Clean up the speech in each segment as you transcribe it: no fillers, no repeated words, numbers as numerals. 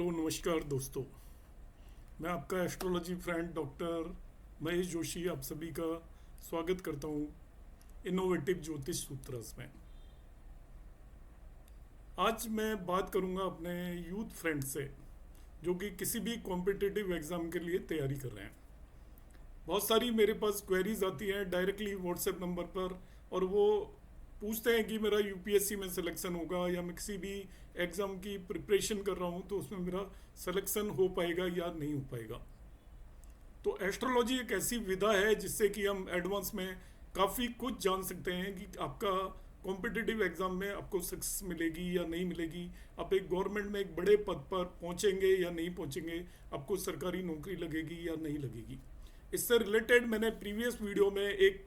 Hello नमस्कार दोस्तों। मैं आपका astrology friend doctor Mahesh Joshi आप सभी का स्वागत करता हूँ इनोवेटिव ज्योतिष सूत्रस में। आज मैं बात करूँगा अपने यूथ फ्रेंड से जो कि किसी भी कॉम्पिटिटिव एग्ज़ाम के लिए तैयारी कर रहे हैं। बहुत सारी मेरे पास क्वेरीज आती हैं डायरेक्टली व्हाट्सएप नंबर पर, और वो पूछते हैं कि मेरा यूपीएससी में सिलेक्शन होगा या मैं किसी भी एग्ज़ाम की प्रिपरेशन कर रहा हूँ तो उसमें मेरा सिलेक्शन हो पाएगा या नहीं हो पाएगा। तो एस्ट्रोलॉजी एक ऐसी विधा है जिससे कि हम एडवांस में काफ़ी कुछ जान सकते हैं कि आपका कॉम्पिटिटिव एग्ज़ाम में आपको सक्सेस मिलेगी या नहीं मिलेगी, आप एक गवर्नमेंट में एक बड़े पद पर पहुंचेंगे या नहीं पहुंचेंगे, आपको सरकारी नौकरी लगेगी या नहीं लगेगी। इससे रिलेटेड मैंने प्रीवियस वीडियो में एक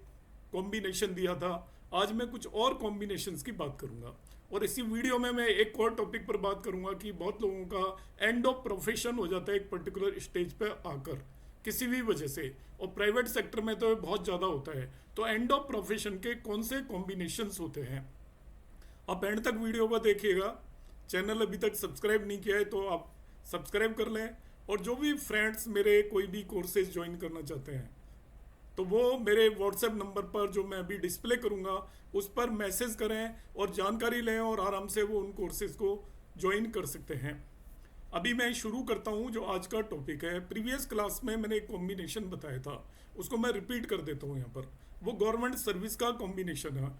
कॉम्बिनेशन दिया था। आज मैं कुछ और कॉम्बिनेशंस की बात करूंगा, और इसी वीडियो में मैं एक और टॉपिक पर बात करूंगा कि बहुत लोगों का एंड ऑफ प्रोफेशन हो जाता है एक पर्टिकुलर स्टेज पर आकर किसी भी वजह से, और प्राइवेट सेक्टर में तो बहुत ज़्यादा होता है। तो एंड ऑफ प्रोफेशन के कौन से कॉम्बिनेशंस होते हैं, आप एंड तक वीडियो को देखिएगा। चैनल अभी तक सब्सक्राइब नहीं किया है तो आप सब्सक्राइब कर लें, और जो भी फ्रेंड्स मेरे कोई भी कोर्सेज ज्वाइन करना चाहते हैं तो वो मेरे व्हाट्सएप नंबर पर जो मैं अभी डिस्प्ले करूंगा उस पर मैसेज करें और जानकारी लें, और आराम से वो उन कोर्सेज को ज्वाइन कर सकते हैं। अभी मैं शुरू करता हूं जो आज का टॉपिक है। प्रीवियस क्लास में मैंने एक कॉम्बिनेशन बताया था, उसको मैं रिपीट कर देता हूं यहाँ पर। वो गवर्नमेंट सर्विस का कॉम्बिनेशन है।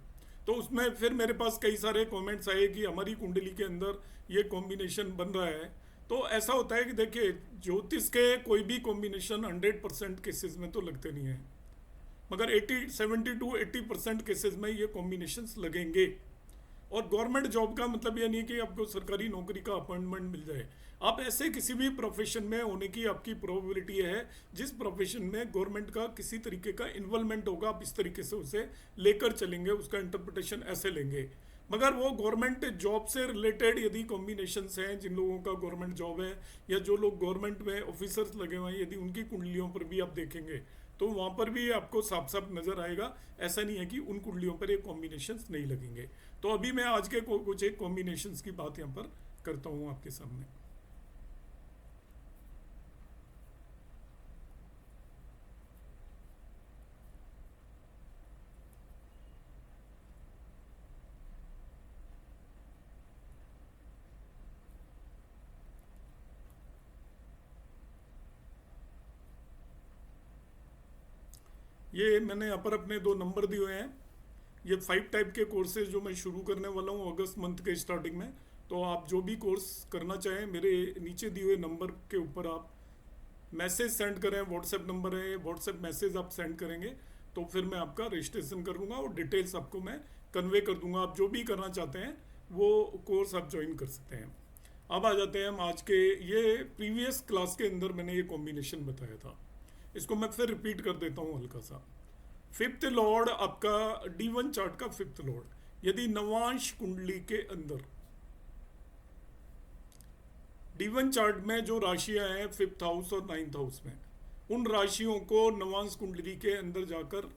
तो उसमें फिर मेरे पास कई सारे कमेंट्स आए कि हमारी कुंडली के अंदर ये कॉम्बिनेशन बन रहा है। तो ऐसा होता है कि देखिए, ज्योतिष के कोई भी कॉम्बिनेशन 100% केसेस में तो लगते नहीं है, मगर 70 टू 80% केसेस में ये कॉम्बिनेशंस लगेंगे। और गवर्नमेंट जॉब का मतलब ये नहीं कि आपको सरकारी नौकरी का अपॉइंटमेंट मिल जाए। आप ऐसे किसी भी प्रोफेशन में होने की आपकी प्रोबेबिलिटी है जिस प्रोफेशन में गवर्नमेंट का किसी तरीके का इन्वॉल्वमेंट होगा, आप इस तरीके से उसे लेकर चलेंगे, उसका इंटरप्रिटेशन ऐसे लेंगे। मगर वो गवर्नमेंट जॉब से रिलेटेड यदि कॉम्बिनेशंस हैं, जिन लोगों का गवर्नमेंट जॉब है या जो लोग गवर्नमेंट में ऑफिसर्स लगे हुए हैं, यदि उनकी कुंडलियों पर भी आप देखेंगे तो वहाँ पर भी आपको साफ साफ नजर आएगा। ऐसा नहीं है कि उन कुंडलियों पर ये कॉम्बिनेशंस नहीं लगेंगे। तो अभी मैं आज के कुछ एक कॉम्बिनेशंस की बात यहाँ पर करता हूँ आपके सामने। ये मैंने यहाँ पर अपने दो नंबर दिए हुए हैं। ये 5 टाइप के कोर्सेज जो मैं शुरू करने वाला हूँ अगस्त मंथ के स्टार्टिंग में। तो आप जो भी कोर्स करना चाहें मेरे नीचे दिए हुए नंबर के ऊपर आप मैसेज सेंड करें। व्हाट्सएप नंबर है, व्हाट्सएप मैसेज आप सेंड करेंगे तो फिर मैं आपका रजिस्ट्रेशन कर लूँगा और डिटेल्स आपको मैं कन्वे कर दूंगा। आप जो भी करना चाहते हैं वो कोर्स आप ज्वाइन कर सकते हैं। अब आ जाते हैं हम आज के, ये प्रीवियस क्लास के अंदर मैंने ये कॉम्बिनेशन बताया था, इसको मैं फिर रिपीट कर देता हूँ हल्का सा। फिफ्थ लॉर्ड आपका D1 चार्ट का फिफ्थ लॉर्ड यदि नवांश कुंडली के अंदर D1 चार्ट में जो राशियां हैं फिफ्थ हाउस और नाइन्थ हाउस में, उन राशियों को नवांश कुंडली के अंदर जाकर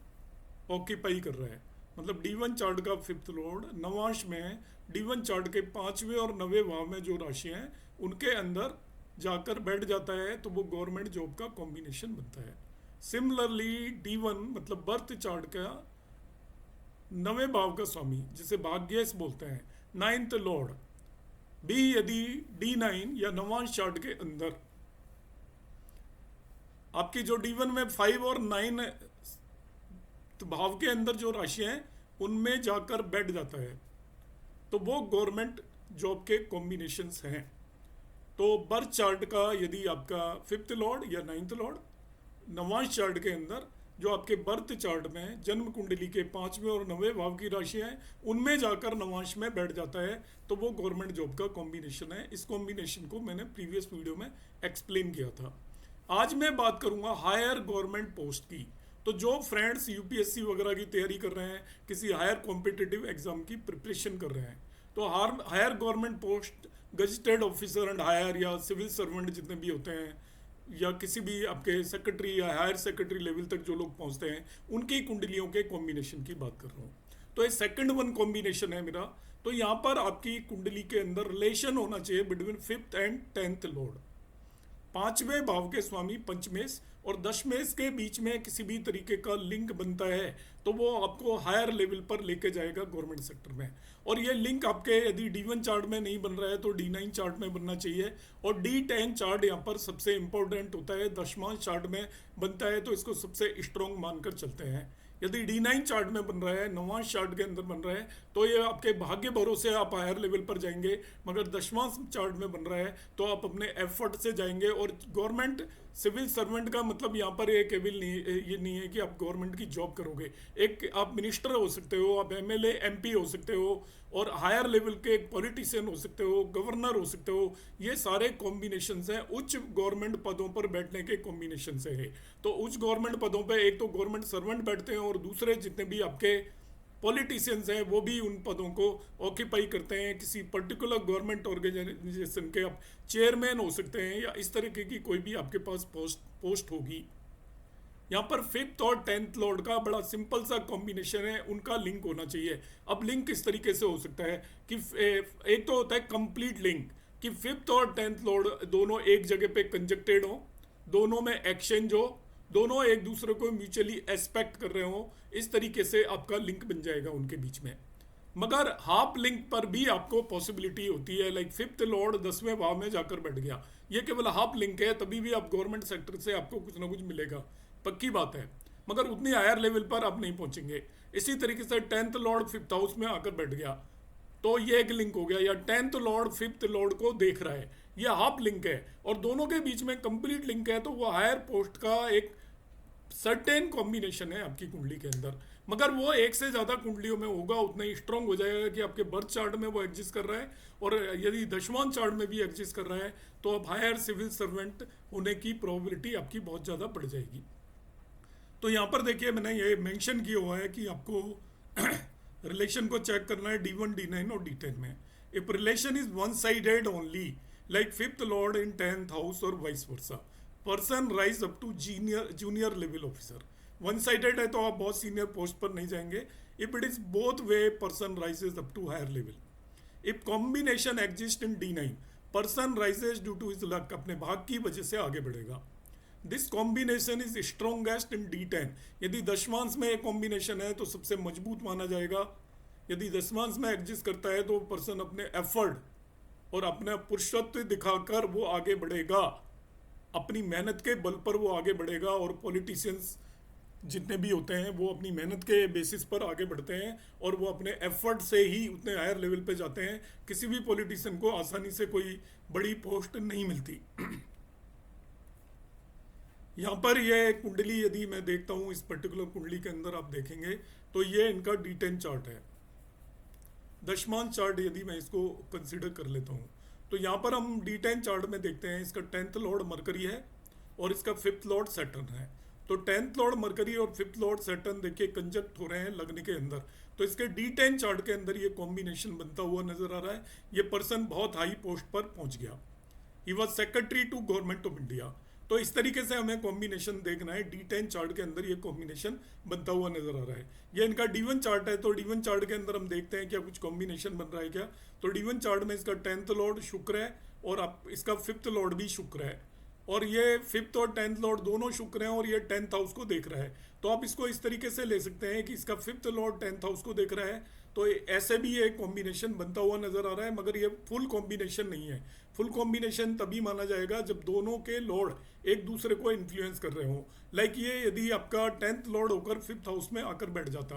ऑक्यूपाई कर रहा है। मतलब D1 चार्ट का फिफ्थ लॉर्ड नवांश में D1 चार्ट के 5वें और 9वें भाव में जो राशियां हैं उनके अंदर जाकर बैठ जाता है, तो वो गवर्नमेंट जॉब का कॉम्बिनेशन बनता है। सिमिलरली D1 मतलब बर्थ चार्ट का 9वें भाव का स्वामी जिसे भाग्येश बोलते हैं, नाइन्थ लॉर्ड भी यदि D9 या नवांश चार्ट के अंदर आपकी जो D1 में 5 और 9 भाव के अंदर जो राशियां हैं उनमें जाकर बैठ जाता है, तो वो गवर्नमेंट जॉब के कॉम्बिनेशंस हैं। तो बर्थ चार्ट का यदि आपका फिफ्थ लॉर्ड या नाइन्थ लॉर्ड नवांश चार्ट के अंदर जो आपके बर्थ चार्ट में जन्म कुंडली के 5वें और 9वें भाव की राशियां हैं उनमें जाकर नवांश में बैठ जाता है, तो वो गवर्नमेंट जॉब का कॉम्बिनेशन है। इस कॉम्बिनेशन को मैंने प्रीवियस वीडियो में एक्सप्लेन किया था। आज मैं बात करूंगा हायर गवर्नमेंट पोस्ट की। तो जो फ्रेंड्स यूपीएससी वगैरह की तैयारी कर रहे हैं, किसी हायर कॉम्पिटिटिव एग्जाम की प्रिपरेशन कर रहे हैं, तो higher government post gazetted officer and higher या सिविल सर्वेंट जितने भी होते हैं, या किसी भी आपके सेक्रेटरी या हायर सेक्रेटरी लेवल तक जो लोग पहुंचते हैं, उनकी कुंडलियों के कॉम्बिनेशन की बात कर रहा हूँ। तो ये सेकंड वन कॉम्बिनेशन है मेरा। तो तो यहाँ पर आपकी कुंडली के अंदर रिलेशन होना चाहिए between 5th and 10th Lord. 5वें भाव के स्वामी पंचमेश और दशमेश के बीच में किसी भी तरीके का लिंक बनता है तो वो आपको हायर लेवल पर लेके जाएगा गवर्नमेंट सेक्टर में। और ये लिंक आपके यदि D1 चार्ट में नहीं बन रहा है तो D9 चार्ट में बनना चाहिए। और D10 चार्ट यहाँ पर सबसे इंपॉर्टेंट होता है, दशमांश चार्ट में बनता है तो इसको सबसे स्ट्रॉन्ग मानकर चलते हैं। यदि D9 चार्ट में बन रहा है, नवांश चार्ट के अंदर बन रहा है तो ये आपके भाग्य भरोसे आप हायर लेवल पर जाएंगे। मगर दशमांश चार्ट में बन रहा है तो आप अपने एफर्ट से जाएंगे। और गवर्नमेंट सिविल सर्वेंट का मतलब यहाँ पर ये केवल नहीं, ये नहीं है कि आप गवर्नमेंट की जॉब करोगे। एक आप मिनिस्टर हो सकते हो, आप MLA MP हो सकते हो, और हायर लेवल के एक पॉलिटिशियन हो सकते हो, गवर्नर हो सकते हो। ये सारे कॉम्बिनेशन हैं उच्च गवर्नमेंट पदों पर बैठने के कॉम्बिनेशन से है। तो उच्च गवर्नमेंट पदों पे एक तो गवर्नमेंट सर्वेंट बैठते हैं और दूसरे जितने भी आपके पॉलिटिशियंस हैं वो भी उन पदों को ऑक्यूपाई करते हैं। किसी पर्टिकुलर गवर्नमेंट ऑर्गेनाइजेशन के आप चेयरमैन हो सकते हैं या इस तरीके की कोई भी आपके पास पोस्ट होगी। यहाँ पर 5th और 10th लॉर्ड का बड़ा सिंपल सा कॉम्बिनेशन है, उनका लिंक होना चाहिए। अब लिंक किस तरीके से हो सकता है कि एक तो होता है कंप्लीट लिंक कि 5th और 10th लॉर्ड दोनों एक जगह पे कंजक्टेड हो, दोनों में एक्सचेंज हो, दोनों एक दूसरे को म्यूचुअली एस्पेक्ट कर रहे हो। इस तरीके से आपका लिंक बन जाएगा उनके बीच में। मगर हाफ लिंक पर भी आपको पॉसिबिलिटी होती है, लाइक 5th लॉर्ड 10वें भाव में जाकर बैठ गया, ये केवल हाफ लिंक है, तभी भी आप गवर्नमेंट सेक्टर से आपको कुछ ना कुछ मिलेगा, पक्की बात है। मगर उतनी हायर लेवल पर आप नहीं पहुंचेंगे। इसी तरीके से 10th लॉर्ड 5th हाउस में आकर बैठ गया तो ये एक लिंक हो गया, या 10th लॉर्ड 5th लॉर्ड को देख रहा है, ये हाफ लिंक है। और दोनों के बीच में कंप्लीट लिंक है तो वो हायर पोस्ट का एक सर्टेन कॉम्बिनेशन है आपकी कुंडली के अंदर। मगर वो एक से ज़्यादा कुंडलियों में होगा उतना ही स्ट्रांग हो जाएगा कि आपके बर्थ चार्ट में वो एग्जिस्ट कर रहा है, और यदि दशमान चार्ट में भी एग्जिस्ट कर रहा है तो आप हायर सिविल सर्वेंट होने की प्रोबेबिलिटी आपकी बहुत ज़्यादा बढ़ जाएगी। तो यहाँ पर देखिए मैंने ये मेंशन किया हुआ है कि आपको रिलेशन को चेक करना है D1, D9 और D10 में। If relation is one sided only like 5th lord in 10th house और vice versa, person rise up to junior level officer. One sided है तो आप बहुत सीनियर पोस्ट पर नहीं जाएंगे। If it is both way, person rises up to higher level. If combination exist in D9, person rises due to his luck, अपने भाग की वजह से आगे बढ़ेगा। This combination is strongest in D10, यदि दशमांश में एक कॉम्बिनेशन है तो सबसे मजबूत माना जाएगा। यदि दशमांश में एग्जिस्ट करता है तो पर्सन अपने एफर्ट और अपना पुरुषत्व दिखाकर वो आगे बढ़ेगा, अपनी मेहनत के बल पर वो आगे बढ़ेगा। और पॉलिटिशियंस जितने भी होते हैं वो अपनी मेहनत के बेसिस पर आगे बढ़ते हैं और वो अपने एफर्ट से ही उतने हायर लेवल पे जाते हैं। किसी भी पॉलिटिशियन को आसानी से कोई बड़ी पोस्ट नहीं मिलती। यहाँ पर ये कुंडली यदि मैं देखता हूँ, इस पर्टिकुलर कुंडली के अंदर आप देखेंगे तो ये इनका D10 चार्ट है। दशमान चार्ट यदि मैं इसको कंसिडर कर लेता हूँ तो यहाँ पर हम D10 चार्ट में देखते हैं इसका 10th लॉर्ड मरकरी है और इसका 5th लॉर्ड सैटर्न है। तो 10th लॉर्ड मरकरी और 5th लॉर्ड सैटर्न देखिए कंजक्ट हो रहे हैं लग्न के अंदर, तो इसके D10 चार्ट के अंदर ये कॉम्बिनेशन बनता हुआ नजर आ रहा है। ये पर्सन बहुत हाई पोस्ट पर पहुंच गया, he was secretary to government of India. तो इस तरीके से हमें कॉम्बिनेशन देखना है। D10 चार्ट के अंदर ये कॉम्बिनेशन बनता हुआ नजर आ रहा है। ये इनका D1 चार्ट है, तो D1 चार्ट के अंदर हम देखते हैं क्या कुछ कॉम्बिनेशन बन रहा है क्या। तो D1 चार्ट में इसका 10th लॉर्ड शुक्र है और आप इसका 5th लॉर्ड भी शुक्र है, और ये 5th और 10th लॉर्ड दोनों शुक्र हैं और ये 10th हाउस को देख रहा है। तो आप इसको इस तरीके से ले सकते हैं कि इसका 5th लॉर्ड 10th हाउस को देख रहा है, तो ऐसे भी ये कॉम्बिनेशन बनता हुआ नजर आ रहा है। मगर ये फुल कॉम्बिनेशन नहीं है। फुल कॉम्बिनेशन तभी माना जाएगा जब दोनों के लॉर्ड एक दूसरे को इन्फ्लुएंस कर रहे हो। लाइक ये यदि आपका 10th लॉर्ड होकर 5th हाउस में आकर बैठ जाता,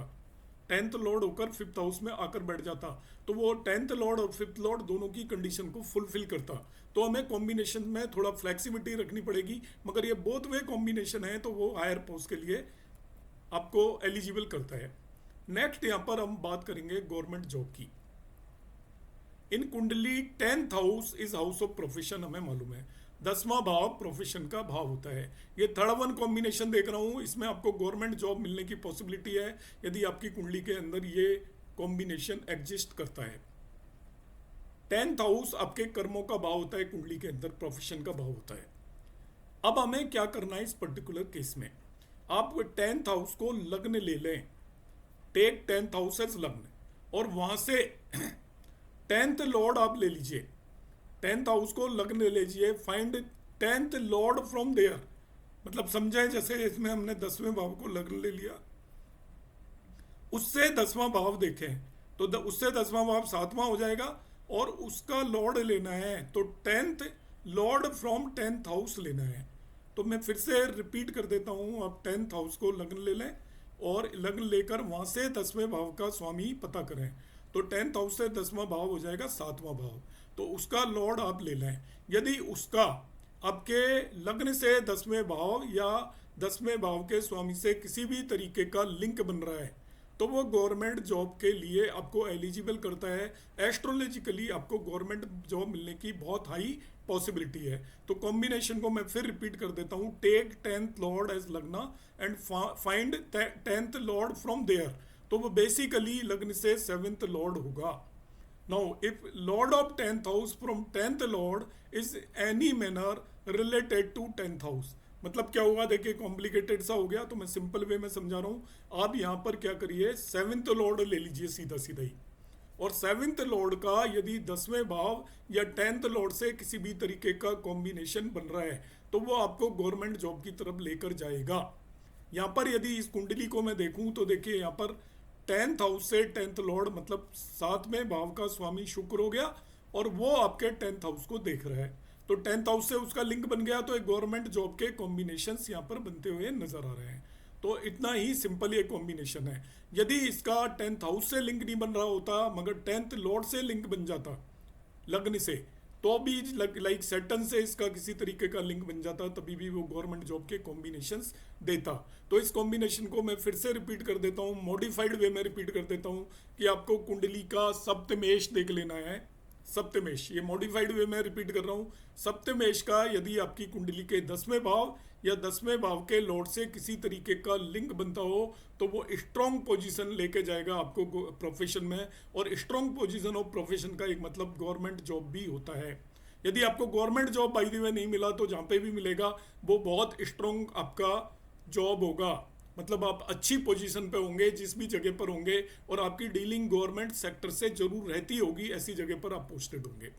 10th लॉर्ड होकर 5th हाउस में आकर बैठ जाता, तो वो 10th लॉर्ड और 5th लॉर्ड दोनों की कंडीशन को फुलफिल करता। तो हमें कॉम्बिनेशन में थोड़ा फ्लेक्सिबिलिटी रखनी पड़ेगी। मगर ये बोथ वे कॉम्बिनेशन है तो वो हायर पोस्ट के लिए आपको एलिजिबल करता है। नेक्स्ट यहाँ पर हम बात करेंगे गवर्नमेंट जॉब की। इन कुंडली 10th house is house of profession, हमें मालूम है 10वां भाव प्रोफेशन का भाव होता है। ये 3rd वन कॉम्बिनेशन देख रहा हूँ, इसमें आपको गवर्नमेंट जॉब मिलने की पॉसिबिलिटी है यदि आपकी कुंडली के अंदर ये कॉम्बिनेशन एग्जिस्ट करता है। 10th हाउस आपके कर्मों का भाव होता है, कुंडली के अंदर प्रोफेशन का भाव होता है। अब हमें क्या करना है इस पर्टिकुलर केस में, आप 10th हाउस को लग्न ले लें, टेक 10th हाउस एज लग्न, और वहां से 10th लॉर्ड आप ले लीजिए, 10th हाउस को लग्न ले लीजिए, find 10th lord from there, मतलब समझाएं जैसे इसमें हमने 10वें भाव को लग्न ले लिया, उससे 10वां भाव देखें तो उससे 10वां भाव 7वां हो जाएगा और उसका लॉर्ड लेना है, तो 10th lord from 10th house लेना है। तो मैं फिर से रिपीट कर देता हूं, आप 10th हाउस को लग्न ले लें और लग्न लेकर वहां से 10वें भाव का स्वामी पता करें, तो 10th हाउस से 10वां भाव हो जाएगा 7वां भाव, तो उसका लॉर्ड आप ले लें। यदि उसका आपके लग्न से 10वें भाव या 10वें भाव के स्वामी से किसी भी तरीके का लिंक बन रहा है तो वो गवर्नमेंट जॉब के लिए आपको एलिजिबल करता है। एस्ट्रोलॉजिकली आपको गवर्नमेंट जॉब मिलने की बहुत हाई पॉसिबिलिटी है। तो कॉम्बिनेशन को मैं फिर रिपीट कर देता हूँ, टेक 10th लॉर्ड एज लग्ना and find 10th lord from there, तो वो बेसिकली लग्न से 7th लॉर्ड होगा। Now if lord of 10th house from 10th lord is any manner related to 10th house, मतलब क्या होगा, देखिए कॉम्प्लिकेटेड सा हो गया तो मैं सिंपल वे में समझा रहा हूं। आप यहां पर क्या करिए, 7th लॉर्ड ले लीजिए सीधा सीधा ही, और 7th लॉर्ड का यदि 10वें भाव या 10th लॉर्ड से किसी भी तरीके का कॉम्बिनेशन बन रहा है तो वो आपको गवर्नमेंट जॉब की तरफ लेकर जाएगा। यहां पर यदि इस कुंडली को मैं देखूं तो देखिए यहां पर 10th हाउस से 10th लॉर्ड मतलब 7वें भाव का स्वामी शुक्र हो गया और वो आपके 10th हाउस को देख रहा है, तो 10th हाउस से उसका लिंक बन गया, तो एक गवर्नमेंट जॉब के कॉम्बिनेशंस यहाँ पर बनते हुए नजर आ रहे हैं। तो इतना ही सिंपल ये कॉम्बिनेशन है। यदि इसका 10th हाउस से लिंक नहीं बन रहा होता मगर 10th लॉर्ड से लिंक बन जाता लग्न से, तो भी लाइक सैटर्न से इसका किसी तरीके का लिंक बन जाता, तभी भी वो गवर्नमेंट जॉब के कॉम्बिनेशंस देता। तो इस कॉम्बिनेशन को मैं फिर से रिपीट कर देता हूँ, मॉडिफाइड वे में रिपीट कर देता हूँ कि आपको कुंडली का सप्तमेश देख लेना है। सप्तमेश, ये मॉडिफाइड वे में रिपीट कर रहा हूँ, सप्तमेश का यदि आपकी कुंडली के 10वें भाव या 10वें भाव के लॉर्ड से किसी तरीके का लिंक बनता हो तो वो स्ट्रॉन्ग पोजीशन लेके जाएगा आपको प्रोफेशन में, और स्ट्रॉन्ग पोजीशन ऑफ प्रोफेशन का एक मतलब गवर्नमेंट जॉब भी होता है। यदि आपको government job by the way नहीं मिला तो जहाँ पे भी मिलेगा वो बहुत स्ट्रॉन्ग आपका जॉब होगा, मतलब आप अच्छी पोजीशन पे होंगे जिस भी जगह पर होंगे, और आपकी डीलिंग गवर्नमेंट सेक्टर से जरूर रहती होगी, ऐसी जगह पर आप पोस्टेड होंगे।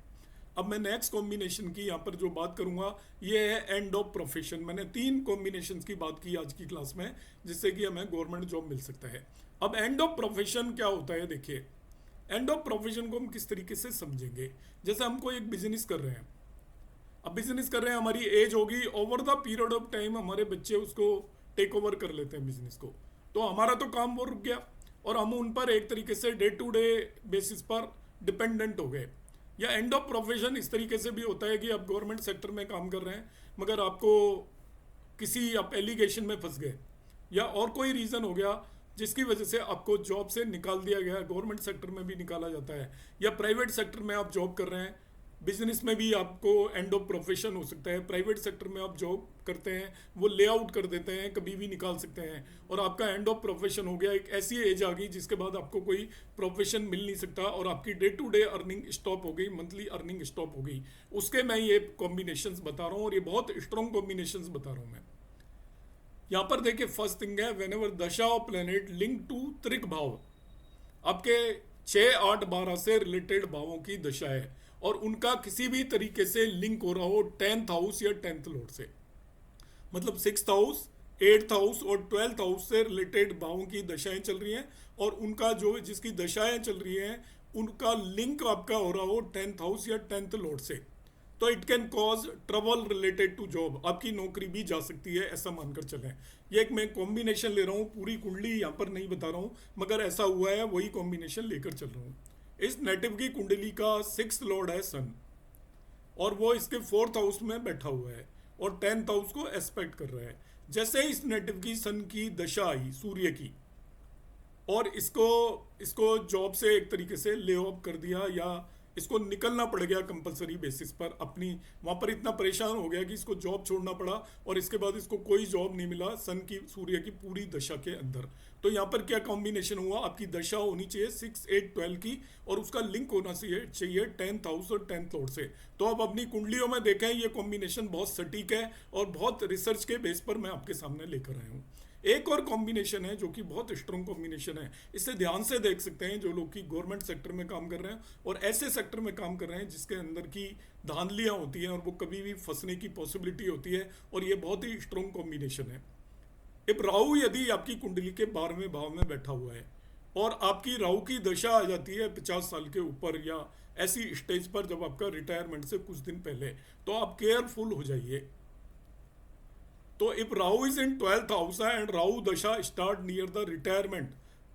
अब मैं नेक्स्ट कॉम्बिनेशन की यहाँ पर जो बात करूंगा ये है एंड ऑफ प्रोफेशन। मैंने 3 कॉम्बिनेशन की बात की आज की क्लास में जिससे कि हमें गवर्नमेंट जॉब मिल सकता है। अब एंड ऑफ प्रोफेशन क्या होता है, देखिए एंड ऑफ प्रोफेशन को हम किस तरीके से समझेंगे। जैसे हम कोई एक बिजनेस कर रहे हैं, अब बिजनेस कर रहे हैं, हमारी एज होगी, over the period of time हमारे बच्चे उसको टेक ओवर कर लेते हैं बिजनेस को, तो हमारा तो काम वो रुक गया और हम उन पर एक तरीके से डे टू डे बेसिस पर डिपेंडेंट हो गए। या एंड ऑफ प्रोफेशन इस तरीके से भी होता है कि आप गवर्नमेंट सेक्टर में काम कर रहे हैं मगर आपको किसी आप एलिगेशन में फंस गए या और कोई रीज़न हो गया जिसकी वजह से आपको जॉब से निकाल दिया गया। गवर्नमेंट सेक्टर में भी निकाला जाता है या प्राइवेट सेक्टर में आप जॉब कर रहे हैं, बिजनेस में भी आपको एंड ऑफ प्रोफेशन हो सकता है। प्राइवेट सेक्टर में आप जॉब करते हैं वो ले आउट कर देते हैं, कभी भी निकाल सकते हैं, और आपका एंड ऑफ प्रोफेशन हो गया। एक ऐसी एज आ गई जिसके बाद आपको कोई प्रोफेशन मिल नहीं सकता और आपकी day to day earning stop हो गई, मंथली अर्निंग स्टॉप हो गई। उसके मैं ये कॉम्बिनेशंस बता रहा हूँ और ये बहुत स्ट्रॉन्ग कॉम्बिनेशंस बता रहा हूँ मैं। यहाँ पर देखिए फर्स्ट थिंग है वेन एवर दशा ऑफ प्लेनेट लिंक टू त्रिक भाव, आपके 6, 8, 12 से रिलेटेड भावों की दशा है और उनका किसी भी तरीके से लिंक हो रहा हो 10th हाउस या 10th लॉर्ड से, मतलब 6th हाउस, 8th हाउस और 12th हाउस से रिलेटेड भावों की दशाएं चल रही हैं और उनका जो जिसकी दशाएं चल रही हैं उनका लिंक आपका हो रहा हो 10th हाउस या 10th लॉर्ड से, तो it can cause trouble related to job, आपकी नौकरी भी जा सकती है, ऐसा मानकर चलें। ये एक मैं कॉम्बिनेशन ले रहा हूँ, पूरी कुंडली यहाँ पर नहीं बता रहा हूँ मगर ऐसा हुआ है वही कॉम्बिनेशन लेकर चल रहा हूँ। इस नेटिव की कुंडली का 6th लॉर्ड है सन और वो इसके 4th हाउस में बैठा हुआ है और 10th हाउस को एस्पेक्ट कर रहा है। जैसे इस नेटिव की सन की दशा आई सूर्य की और इसको जॉब से एक तरीके से ले ऑफ कर दिया या इसको निकलना पड़ गया कंपलसरी बेसिस पर, अपनी वहाँ पर इतना परेशान हो गया कि इसको जॉब छोड़ना पड़ा और इसके बाद इसको कोई जॉब नहीं मिला सन की सूर्य की पूरी दशा के अंदर। तो यहाँ पर क्या कॉम्बिनेशन हुआ, आपकी दशा होनी चाहिए 6, 8, 12 की और उसका लिंक होना चाहिए 10th हाउस और 10th लॉर्ड से। तो आप अपनी कुंडलियों में देखें ये कॉम्बिनेशन बहुत सटीक है और बहुत रिसर्च के बेस पर मैं आपके सामने लेकर आया हूँ। एक और कॉम्बिनेशन है जो कि बहुत स्ट्रॉन्ग कॉम्बिनेशन है, इसे ध्यान से देख सकते हैं जो लोग कि गवर्नमेंट सेक्टर में काम कर रहे हैं और ऐसे सेक्टर में काम कर रहे हैं जिसके अंदर की धांधलियां होती हैं और वो कभी भी फंसने की पॉसिबिलिटी होती है, और ये बहुत ही स्ट्रॉन्ग कॉम्बिनेशन है। अब राहु यदि आपकी कुंडली के 12वें भाव में बैठा हुआ है और आपकी राहु की दशा आ जाती है 50 साल के ऊपर या ऐसी स्टेज पर जब आपका रिटायरमेंट से कुछ दिन पहले, तो आप केयरफुल हो जाइए। तो if Rahu is in 12th house and Rahu dasha start near the retirement,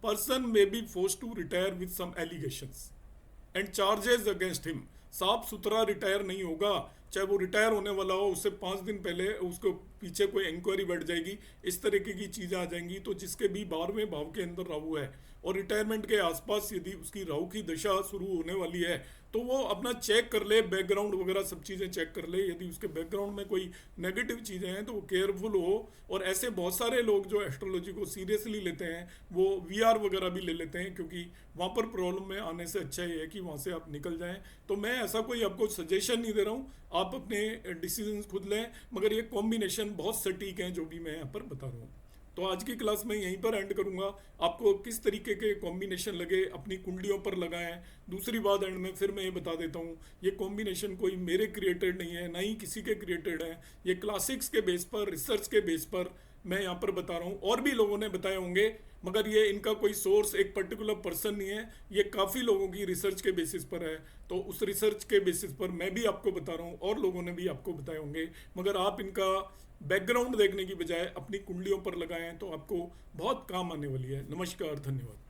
person may be force to retire with some allegations and charges against him. साफ सुथरा रिटायर नहीं होगा, चाहे वो रिटायर होने वाला हो उससे 5 दिन पहले उसको पीछे कोई इंक्वायरी बैठ जाएगी, इस तरीके की चीज़ें आ जाएंगी। तो जिसके भी 12वें भाव के अंदर राहु है और रिटायरमेंट के आसपास यदि उसकी राहु की दशा शुरू होने वाली है तो वो अपना चेक कर ले, बैकग्राउंड वगैरह सब चीज़ें चेक कर ले। यदि उसके बैकग्राउंड में कोई नेगेटिव चीज़ें हैं तो वो केयरफुल हो। और ऐसे बहुत सारे लोग जो एस्ट्रोलॉजी को सीरियसली लेते हैं वो वीआर वगैरह भी ले लेते हैं, क्योंकि वहाँ पर प्रॉब्लम में आने से अच्छा ये है कि वहाँ से आप निकल जाएं। तो मैं ऐसा कोई आपको सजेशन नहीं दे रहा हूँ, आप अपने डिसीजंस खुद लें, मगर ये कॉम्बिनेशन बहुत सटीक हैं जो भी मैं यहाँ पर बता रहा हूँ। तो आज की क्लास में यहीं पर एंड करूंगा। आपको किस तरीके के कॉम्बिनेशन लगे अपनी कुंडलियों पर लगाएं। दूसरी बात एंड में फिर मैं ये बता देता हूँ, ये कॉम्बिनेशन कोई मेरे क्रिएटेड नहीं है, ना ही किसी के क्रिएटेड है। ये क्लासिक्स के बेस पर, रिसर्च के बेस पर मैं यहाँ पर बता रहा हूँ। और भी लोगों ने बताए होंगे, मगर ये इनका कोई सोर्स एक पर्टिकुलर पर्सन नहीं है, ये काफ़ी लोगों की रिसर्च के बेसिस पर है। तो उस रिसर्च के बेसिस पर मैं भी आपको बता रहा हूँ और लोगों ने भी आपको बताए होंगे, मगर आप इनका बैकग्राउंड देखने की बजाय अपनी कुंडलियों पर लगाएं तो आपको बहुत काम आने वाली है। नमस्कार, धन्यवाद।